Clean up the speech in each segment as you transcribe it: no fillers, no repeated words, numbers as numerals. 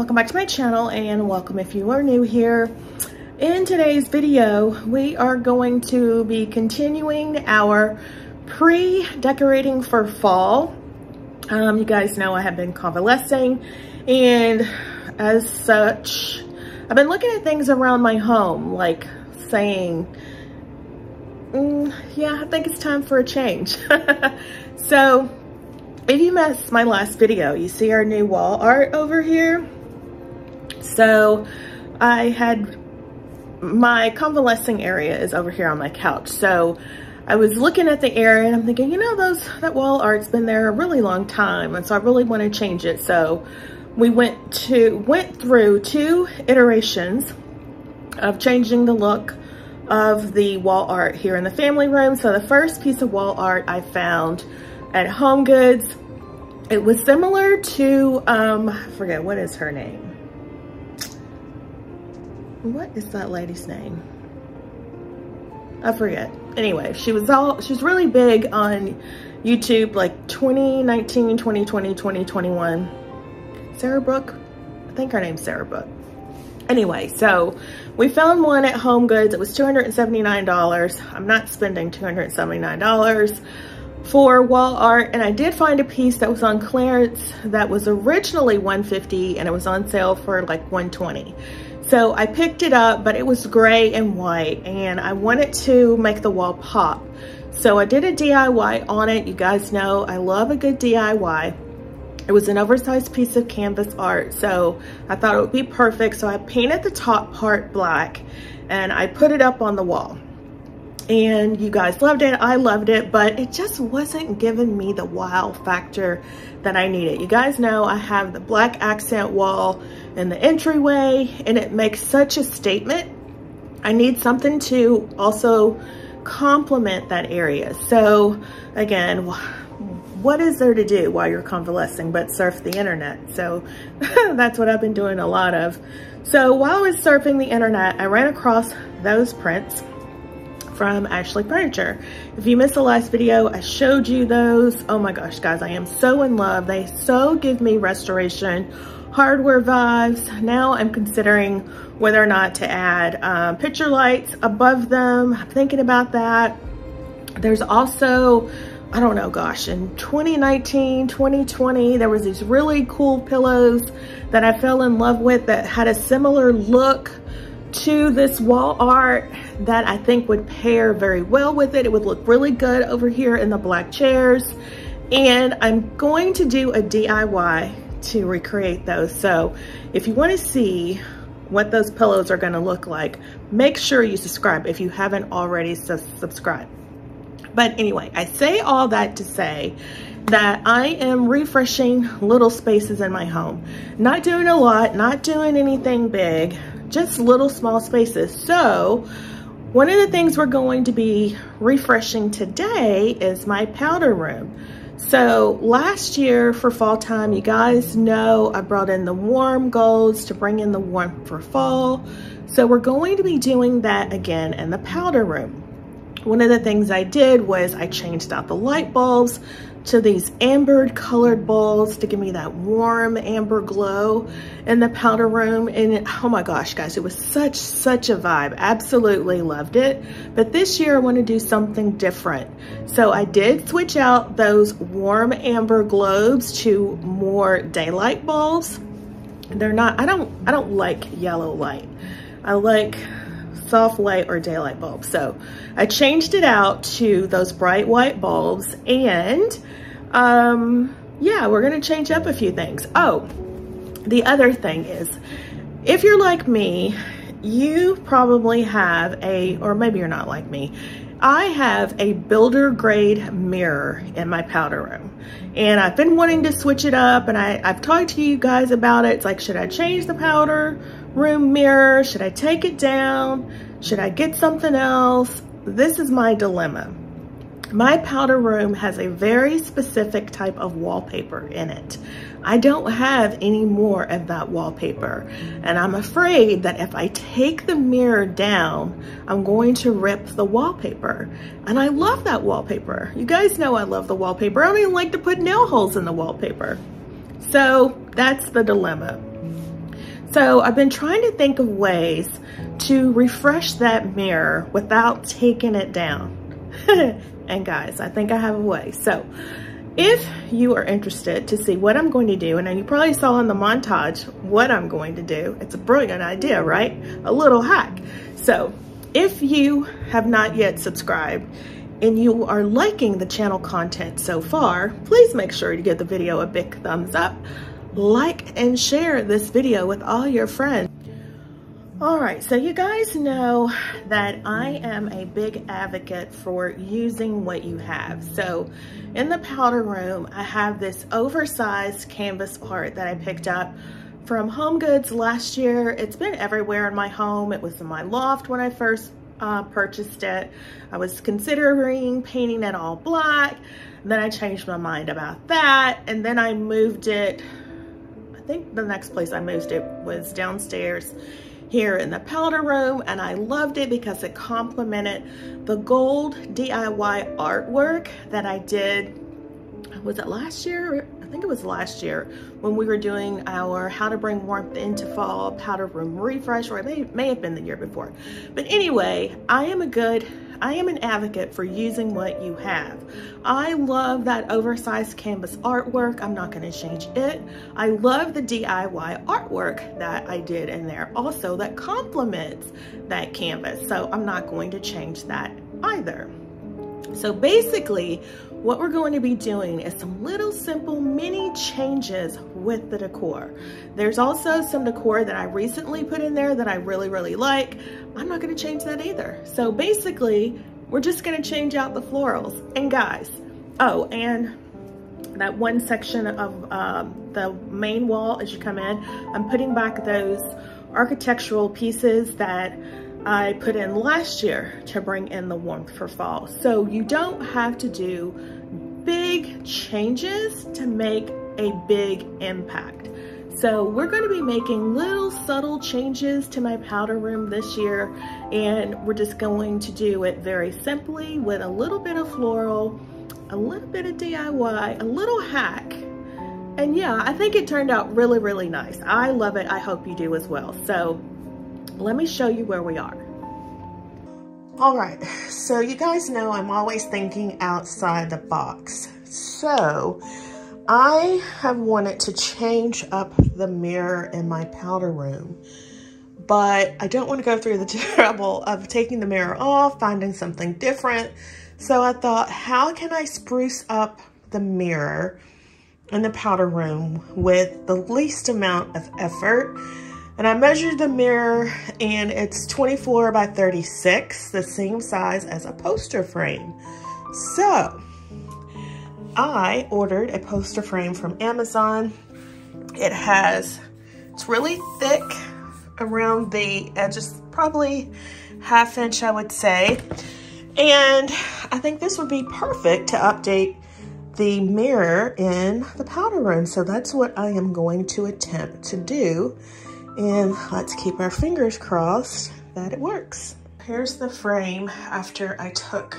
welcome back to my channel, and welcome if you are new here. In today's video, we are going to be continuing our pre-decorating for fall. You guys know I have been convalescing, and as such, I've been looking at things around my home, like saying, yeah, I think it's time for a change. So if you missed my last video, you see our new wall art over here. So I had my convalescing area is over here on my couch. So I was looking at the area and I'm thinking, you know, that wall art's been there a really long time, and so I really want to change it. So we went through 2 iterations of changing the look of the wall art here in the family room. So the first piece of wall art I found at Home Goods, it was similar to I forget, what is her name? What is that lady's name? I forget. Anyway, she was really big on YouTube, like 2019, 2020, 2021. Sarah Brooke? I think her name's Sarah Brooke. Anyway, so we found one at Home Goods. It was $279. I'm not spending $279 for wall art, and I did find a piece that was on clearance that was originally $150 and it was on sale for like $120. So I picked it up, but it was gray and white, and I wanted to make the wall pop. So I did a DIY on it. You guys know I love a good DIY. It was an oversized piece of canvas art, so I thought it would be perfect. So I painted the top part black and I put it up on the wall. And you guys loved it, I loved it, but it just wasn't giving me the wow factor that I needed. You guys know I have the black accent wall in the entryway, and it makes such a statement. I need something to also complement that area. So again, what is there to do while you're convalescing but surf the internet? So that's what I've been doing a lot of. So while I was surfing the internet, I ran across those prints from Ashley Furniture. If you missed the last video, I showed you those. Oh my gosh, guys, I am so in love. They so give me restoration hardware vibes. Now I'm considering whether or not to add picture lights above them. I'm thinking about that. There's also, I don't know, gosh, in 2019, 2020, there was these really cool pillows that I fell in love with that had a similar look to this wall art that I think would pair very well with it. It would look really good over here in the black chairs. And I'm going to do a DIY to recreate those. So if you want to see what those pillows are going to look like, make sure you subscribe if you haven't already subscribed. But anyway, I say all that to say that I am refreshing little spaces in my home. Not doing a lot, not doing anything big, just little small spaces. So one of the things we're going to be refreshing today is my powder room. So last year for fall time, you guys know I brought in the warm golds to bring in the warmth for fall. So we're going to be doing that again in the powder room. One of the things I did was I changed out the light bulbs to these amber colored bulbs to give me that warm amber glow in the powder room. And oh my gosh, guys, it was such a vibe. Absolutely loved it. But this year I want to do something different. So I did switch out those warm amber globes to more daylight bulbs. They're not, I don't like yellow light. I like soft light or daylight bulbs. So I changed it out to those bright white bulbs, and yeah, we're gonna change up a few things. Oh, the other thing is, if you're like me, you probably have or maybe you're not like me, I have a builder grade mirror in my powder room, and I've been wanting to switch it up, and I've talked to you guys about it. It's like, should I change the powder room mirror? Should I take it down? Should I get something else? This is my dilemma. My powder room has a very specific type of wallpaper in it. I don't have any more of that wallpaper, and I'm afraid that if I take the mirror down, I'm going to rip the wallpaper. And I love that wallpaper. You guys know I love the wallpaper. I don't even like to put nail holes in the wallpaper. So that's the dilemma. So I've been trying to think of ways to refresh that mirror without taking it down. And guys, I think I have a way. So if you are interested to see what I'm going to do, and you probably saw in the montage what I'm going to do, it's a brilliant idea, right? A little hack. So if you have not yet subscribed and you are liking the channel content so far, please make sure to give the video a big thumbs up, like and share this video with all your friends. All right, so you guys know that I am a big advocate for using what you have. So in the powder room, I have this oversized canvas art that I picked up from Home Goods last year. It's been everywhere in my home. It was in my loft when I first purchased it. I was considering painting it all black. Then I changed my mind about that. And then I moved it, I think the next place I moved it was downstairs here in the powder room, and I loved it because it complemented the gold DIY artwork that I did. Was it last year? I think it was last year when we were doing our How to Bring Warmth into Fall powder room refresh, or it may have been the year before. But anyway, I am an advocate for using what you have. I love that oversized canvas artwork. I'm not going to change it. I love the DIY artwork that I did in there also that complements that canvas. So I'm not going to change that either. So basically, what we're going to be doing is some little simple mini changes with the decor. There's also some decor that I recently put in there that I really, really like. I'm not going to change that either. So basically, we're just going to change out the florals. And guys, oh, and that one section of the main wall as you come in, I'm putting back those architectural pieces that I put in last year to bring in the warmth for fall. So you don't have to do big changes to make a big impact. So we're going to be making little subtle changes to my powder room this year, and we're just going to do it very simply with a little bit of floral, a little bit of DIY, a little hack. And yeah, I think it turned out really, really nice. I love it. I hope you do as well. So let me show you where we are. All right, so you guys know I'm always thinking outside the box. So I have wanted to change up the mirror in my powder room, but I don't want to go through the trouble of taking the mirror off, finding something different. So I thought, how can I spruce up the mirror in the powder room with the least amount of effort? And I measured the mirror, and it's 24 by 36, the same size as a poster frame. So I ordered a poster frame from Amazon. It's really thick around the edges, probably ½ inch, I would say. And I think this would be perfect to update the mirror in the powder room. So that's what I am going to attempt to do. And let's keep our fingers crossed that it works. Here's the frame after I took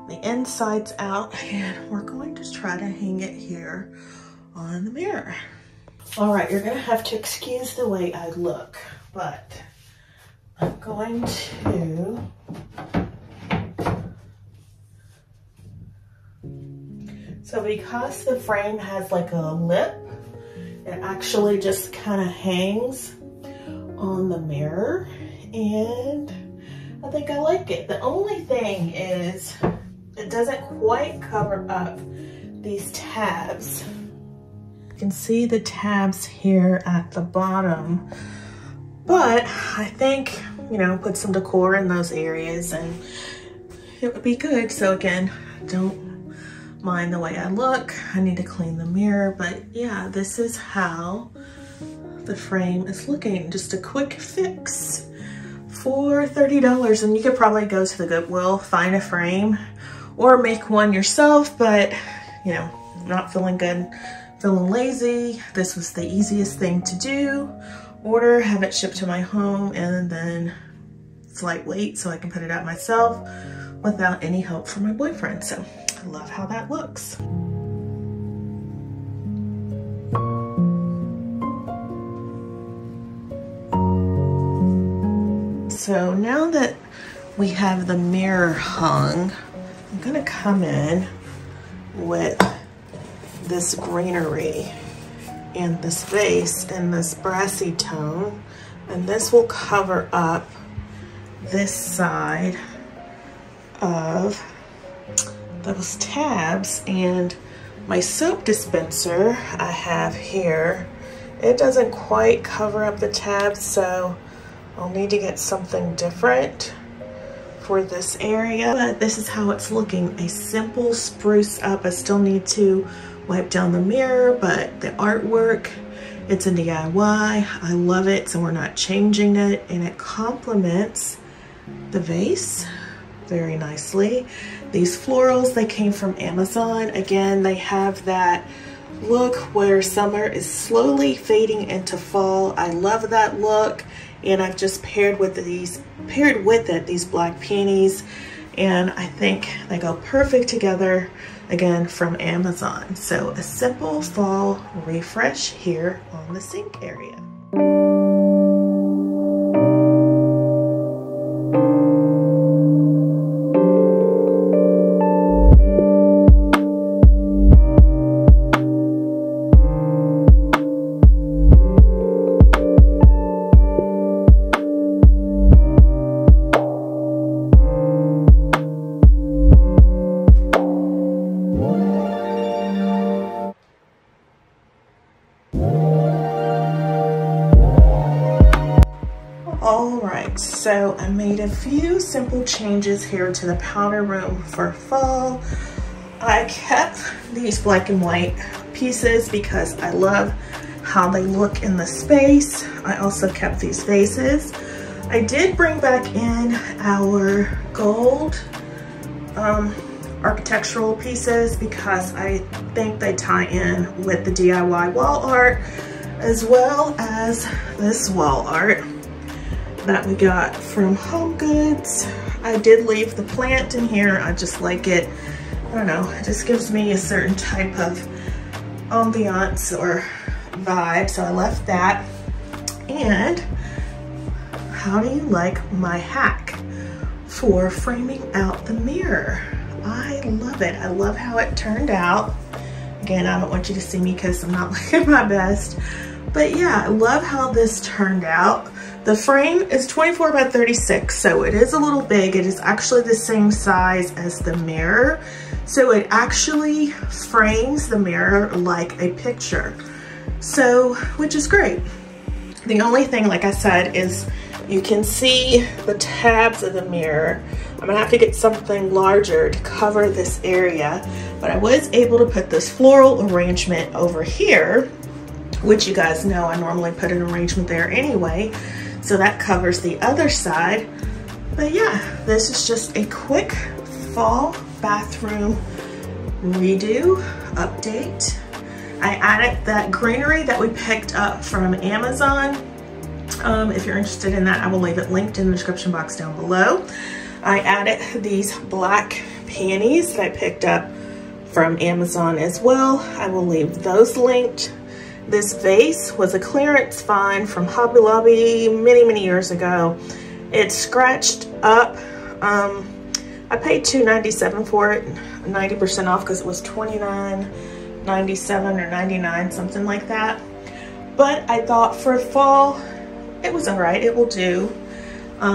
the insides out, and we're going to try to hang it here on the mirror. All right, you're gonna have to excuse the way I look, but I'm going to so because the frame has like a lip, it actually just kind of hangs on the mirror, and I think I like it. The only thing is it doesn't quite cover up these tabs. You can see the tabs here at the bottom, but I think, you know, put some decor in those areas and it would be good. So again, don't mind the way I look. I need to clean the mirror, but yeah, this is how the frame is looking. Just a quick fix for $30, and you could probably go to the Goodwill, find a frame, or make one yourself, but you know, not feeling good, feeling lazy. This was the easiest thing to do. Order, have it shipped to my home, and then it's lightweight so I can put it out myself without any help from my boyfriend. So I love how that looks. So now that we have the mirror hung, I'm gonna come in with this greenery and this vase in this brassy tone, and this will cover up this side of those tabs. And my soap dispenser I have here, it doesn't quite cover up the tabs, so I'll need to get something different for this area. But this is how it's looking, a simple spruce up. I still need to wipe down the mirror, but the artwork, it's a DIY. I love it, so we're not changing it, and it complements the vase very nicely. These florals, they came from Amazon. Again, they have that look where summer is slowly fading into fall. I love that look, and I've just paired with it these black peonies, and I think they go perfect together, again from Amazon. So a simple fall refresh here on the sink area. Alright, so I made a few simple changes here to the powder room for fall. I kept these black and white pieces because I love how they look in the space. I also kept these vases. I did bring back in our gold architectural pieces because I think they tie in with the DIY wall art, as well as this wall art that we got from Home Goods. I did leave the plant in here. I just like it. I don't know, it just gives me a certain type of ambiance or vibe, so I left that. And how do you like my hack for framing out the mirror? I love it. I love how it turned out. Again, I don't want you to see me because I'm not looking my best, but yeah, I love how this turned out. The frame is 24 by 36, so it is a little big. It is actually the same size as the mirror, so it actually frames the mirror like a picture, so which is great. The only thing, like I said, is you can see the tabs of the mirror. I'm gonna have to get something larger to cover this area, but I was able to put this floral arrangement over here, which you guys know I normally put an arrangement there anyway. So that covers the other side. But yeah, this is just a quick fall bathroom redo update. I added that greenery that we picked up from Amazon. If you're interested in that, I will leave it linked in the description box down below. I added these black peonies that I picked up from Amazon as well. I will leave those linked. This vase was a clearance find from Hobby Lobby many years ago. It's scratched up. I paid $2.97 for it, 90% off because it was $29.97 or $99, something like that. But I thought for fall, it was all right, it will do.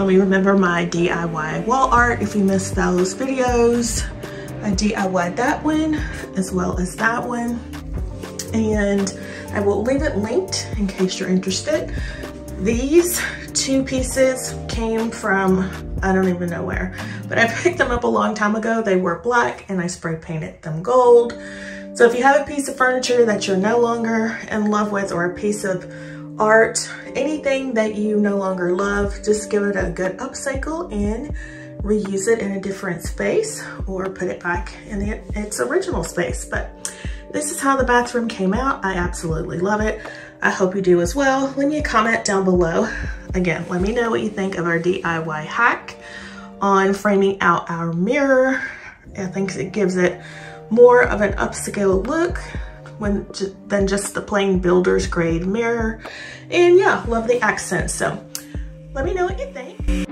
We remember my DIY wall art. If you missed those videos, I DIY'd that one as well as that one. And I will leave it linked in case you're interested. These two pieces came from, I don't even know where, but I picked them up a long time ago. They were black and I spray painted them gold. So if you have a piece of furniture that you're no longer in love with, or a piece of art, anything that you no longer love, just give it a good upcycle and reuse it in a different space, or put it back in its original space. But this is how the bathroom came out. I absolutely love it. I hope you do as well. Leave me a comment down below. Again, let me know what you think of our DIY hack on framing out our mirror. I think it gives it more of an upscale look than just the plain builder's grade mirror. And yeah, love the accent. So let me know what you think.